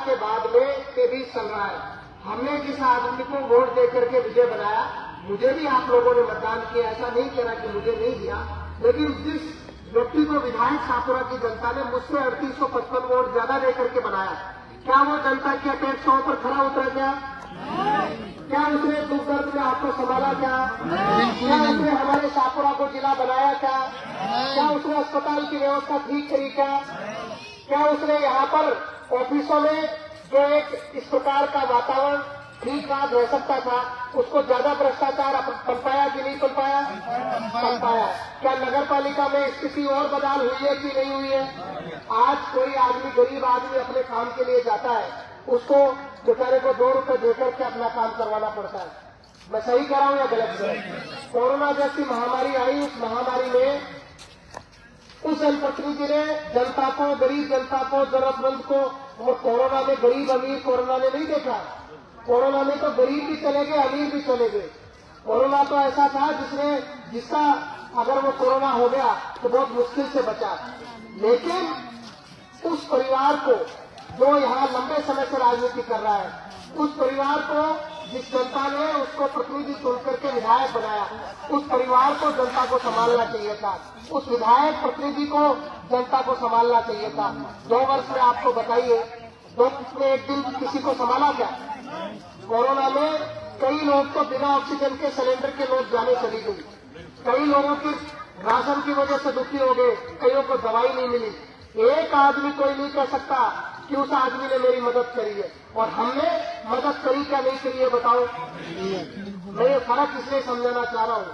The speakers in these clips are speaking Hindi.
के बाद में के बीच चल रहा है। हमने जिस आदमी को वोट देकर के विजय बनाया, मुझे भी आप लोगों ने मतदान किया, ऐसा नहीं कह रहा कि मुझे नहीं दिया, लेकिन जिस व्यक्ति को विधायक शाहपुरा की जनता ने मुझसे 3855 वोट ज्यादा देकर के बनाया, क्या वो जनता की अपेक्षाओं पर खरा उतरा क्या? क्या उसने दुख दर्द में आपको संभाला क्या? क्या उसने हमारे शाहपुरा को जिला बनाया क्या? क्या उसने अस्पताल की व्यवस्था ठीक करी क्या? क्या उसने यहाँ पर ऑफिसों में जो एक इस प्रकार का वातावरण ठीक ठाक रह सकता था, उसको ज्यादा भ्रष्टाचार पनपाया कि नहीं पनपाया? पनपाया। क्या नगर पालिका में स्थिति और बदहाल हुई है कि नहीं हुई है? आज कोई आदमी, गरीब आदमी अपने काम के लिए जाता है, उसको बेचारे को 2 रुपए देकर के अपना काम करवाना पड़ता है। मैं सही कर रहा हूं या गलत कर रहा हूं? कोरोना जैसी महामारी आई, उस महामारी में उस जनप्रतिनिधि जी ने जनता को, गरीब जनता को, जरूरतमंद को, और कोरोना में गरीब अमीर कोरोना ने नहीं देखा। कोरोना में तो गरीब भी चले गए, अमीर भी चले गए। कोरोना तो ऐसा था जिसका अगर वो कोरोना हो गया तो बहुत मुश्किल से बचा, लेकिन उस परिवार को जो यहाँ लंबे समय से राजनीति कर रहा है, उस परिवार को जिस जनता ने उसको प्रतिनिधि चुन करके विधायक बनाया, उस परिवार को जनता को संभालना चाहिए था। उस विधायक प्रतिनिधि को जनता को संभालना चाहिए था। 2 वर्ष में आपको बताइए, 2 वर्ष में एक दिन किसी को संभाला क्या? कोरोना में कई लोग तो बिना ऑक्सीजन के सिलेंडर के लोग जाने चली गई, कई लोगों की राशन की वजह से दुखी हो गए, कईयों को दवाई नहीं मिली। एक आदमी कोई नहीं कह सकता कि उस आदमी ने मेरी मदद करी है, और हमने मदद करी क्या नहीं करी है बताओ? मैं ये फर्क इसलिए समझाना चाह रहा हूँ।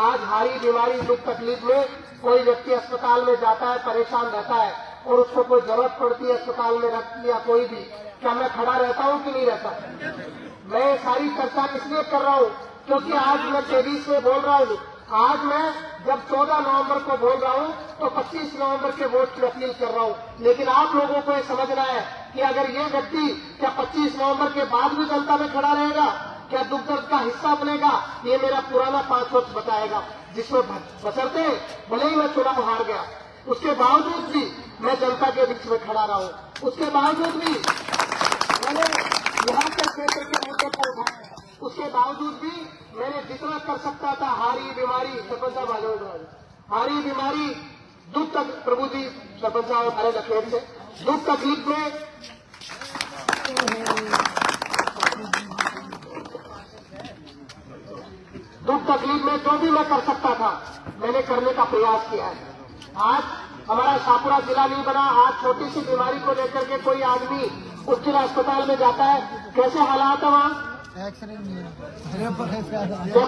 आज हारी बीमारी दुख तकलीफ में कोई व्यक्ति अस्पताल में जाता है, परेशान रहता है, और उसको कोई जरूरत पड़ती है अस्पताल में रक्त या कोई भी, क्या मैं खड़ा रहता हूँ कि नहीं रहता? मैं सारी चर्चा इसलिए कर रहा हूँ क्योंकि आज मैं तेजी से बोल रहा हूँ। आज मैं जब 14 नवंबर को बोल रहा हूँ तो 25 नवंबर के वोट की अपील कर रहा हूँ, लेकिन आप लोगों को ये समझना है कि अगर ये व्यक्ति क्या 25 नवंबर के बाद भी जनता में खड़ा रहेगा, क्या दुख दर्द का हिस्सा बनेगा, ये मेरा पुराना 5 वर्ष बताएगा, जिसमें बशर्ते भले ही मैं चुनाव हार गया, उसके बावजूद भी मैं जनता के बीच में खड़ा रहा हूँ, उसके बावजूद भी मैंने यहाँ के क्षेत्र के मुद्दे को उठाया, उसके बावजूद भी मैंने जितना कर सकता था, हारी बीमारी, सरपंच साहब आ जाओ, हारी बीमारी दुख तक, प्रभु जी सरपंच साहब हमारे लखेर से दुख तकलीफ में जो भी मैं कर सकता था मैंने करने का प्रयास किया है। आज हमारा शाहपुरा जिला नहीं बना, आज छोटी सी बीमारी को लेकर के कोई आदमी उस जिला अस्पताल में जाता है, कैसे हालात है वहाँ?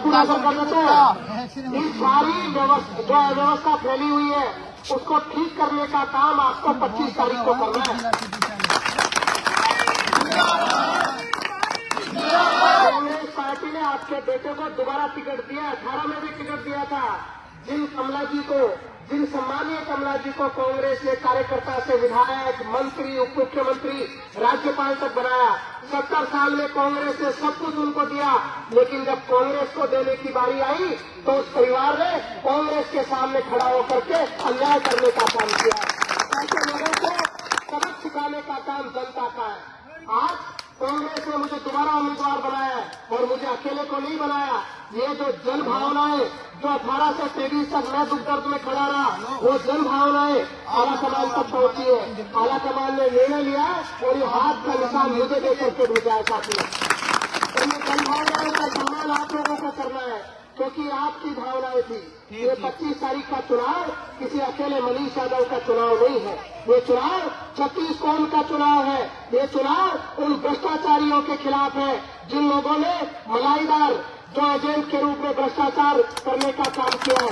पूरा कर देते हैं। इस सारी जो अव्यवस्था फैली हुई है उसको ठीक करने का काम आपको 25 तारीख को करना है। कांग्रेस पार्टी ने आपके बेटे को दोबारा टिकट दिया, 18 में भी टिकट दिया था। जिन सम्मानीय कमला जी को कांग्रेस ने कार्यकर्ता से विधायक, मंत्री, उप मुख्यमंत्री, राज्यपाल तक बनाया, 70 साल में कांग्रेस ने सब कुछ उनको दिया, लेकिन जब कांग्रेस को देने की बारी आई तो उस परिवार ने कांग्रेस के सामने खड़ा होकर के अन्याय करने का काम किया। ऐसे लोगों को सबक सिखाने का काम जनता का है। आज कांग्रेस ने मुझे दोबारा उम्मीदवार बनाया है, और मुझे अकेले को नहीं बनाया। ये जो जन भावनाएं जो 18 से 23 तक मैं दुख दर्द में खड़ा रहा, वो जन भावनाएं आला कमान तक पहुंची है। आला कमान ने निर्णय लिया और ये हाथ का निशान मुझे देकर के भेजा है साथियों। तो ये जन भावनाओं का सम्मान आप लोगों को करना है, क्योंकि आपकी भावनाएं थी। ये 25 तारीख का चुनाव किसी अकेले मनीष यादव का चुनाव नहीं है, ये चुनाव 36 कौम का चुनाव है। ये चुनाव उन भ्रष्टाचारियों के खिलाफ है जिन लोगों ने मलाईदार जो एजेंट के रूप में भ्रष्टाचार करने का काम किया है।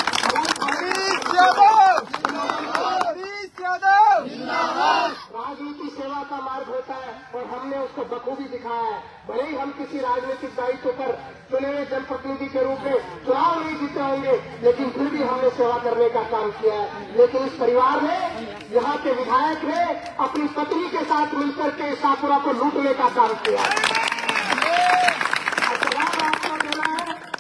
राजनीति सेवा का मार्ग होता है और हमने उसको बखूबी दिखाया है। भले ही हम किसी राजनीतिक दायित्व पर चुने हुए जनप्रतिनिधि के रूप में चुनाव नहीं जीते होंगे, लेकिन फिर भी हमने सेवा करने का काम किया है। लेकिन इस परिवार ने, यहाँ के विधायक ने अपनी पत्नी के साथ मिलकर के शाहपुरा को लूटने का काम किया है।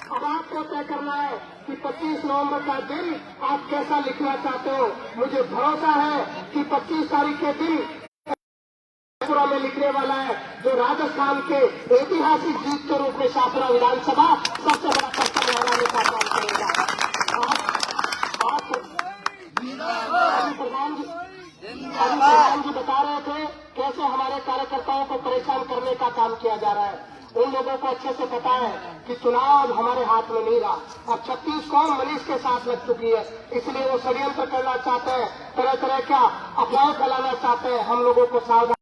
अब आपको तय करना है कि 25 नवंबर का दिन आप कैसा लिखना चाहते हो। मुझे भरोसा है कि 25 तारीख के दिन शाहपुरा में लिखने वाला है, जो राजस्थान के ऐतिहासिक जीत के रूप में शाहपुरा विधानसभा सबसे बड़ा कर्तव्य हराने का काम करेगा। प्रधान जी बता रहे थे कैसे हमारे कार्यकर्ताओं को परेशान करने का काम किया जा रहा है। उन लोगों को अच्छे से पता है कि चुनाव हमारे हाथ में नहीं रहा। अब 36 कौम मनीष के साथ लग चुकी है, इसलिए वो षड्यंत्र करना चाहते हैं, तरह तरह का अफवाह फैलाना चाहते हैं। हम लोगों को सावधान,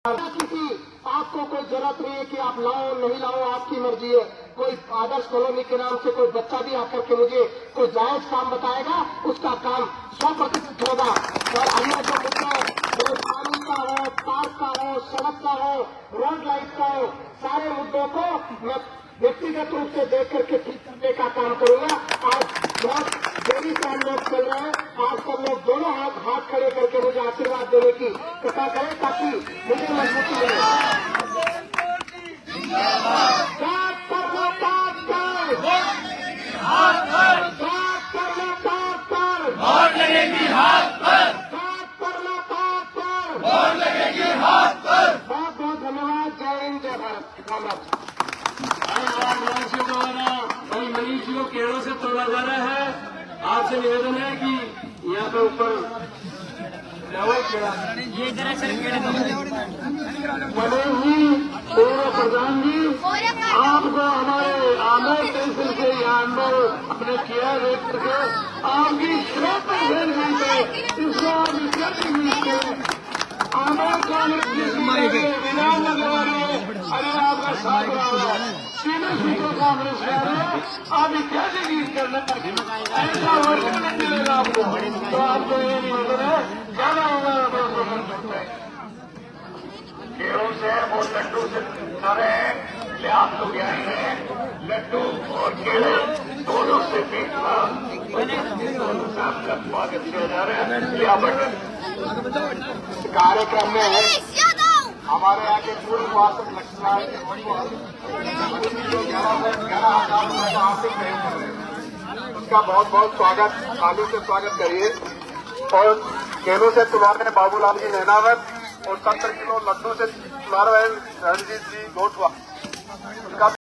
किसी आपको कोई जरूरत नहीं है कि आप लाओ नहीं लाओ, आपकी मर्जी है। कोई आदर्श कॉलोनी के नाम से कोई बच्चा भी आकर के मुझे कोई जायज काम बताएगा, उसका काम 100% होगा। और अन्य जो मुद्दे पानी का हो, पार्क का हो, सड़क का हो, रोड लाइट का हो, सारे मुद्दों को मैं व्यक्तिगत रूप से देख करके ठीक करने का काम करूंगा। आज बहुत देरी से हम लोग चल रहे हैं। आज सब लोग दोनों हाथ खड़े करके मुझे आशीर्वाद देने की कृपा करें ताकि मुझे मजबूती मिले। वोट लगेगी हाथ पर, वोट लगेगी हाथ पर। बहुत बहुत धन्यवाद। जय हिंद, जय भारत। राम राम। निवासियों द्वारा भाई मनीष जी को केड़ों से तोड़ा जा रहा है। आपसे निवेदन है कि यहाँ पे ऊपर ये मनीष जी, पूर्व प्रधान जी, आपको हमारे आमोद तहसील से यहाँ अंदर अपने किया देख करके आपकी श्रोत इसको आप इसलिए मिलते हैं। आमोद कांग्रेस विधान लगा रहे, अरे आपका साथ रहा है, तीनों सीटों कांग्रेस कह रहे हैं, आप इत्यादि जीत करना ऐसा वर्ग नहीं मिलेगा आपको। तो आपको ये निवेदन है, ज्यादा होगा केरों से वो लड्डू से खा रहे हैं, इसलिए आप लोग आए हैं। लड्डू और केले दोनों से पीटना आपका स्वागत किया जा रहा है। इसलिए आप कार्यक्रम में हमारे यहाँ के पूर्व उपासक लक्ष्मण आर्थिक सहयोग कर रहे हैं, उसका बहुत बहुत स्वागत, ताली से स्वागत करिए। और केलों से तुम्हारे बाबूलाल जी नैनावत और 70 किलो लड्डू से तुम्हारा रणजीत जी गोठवा,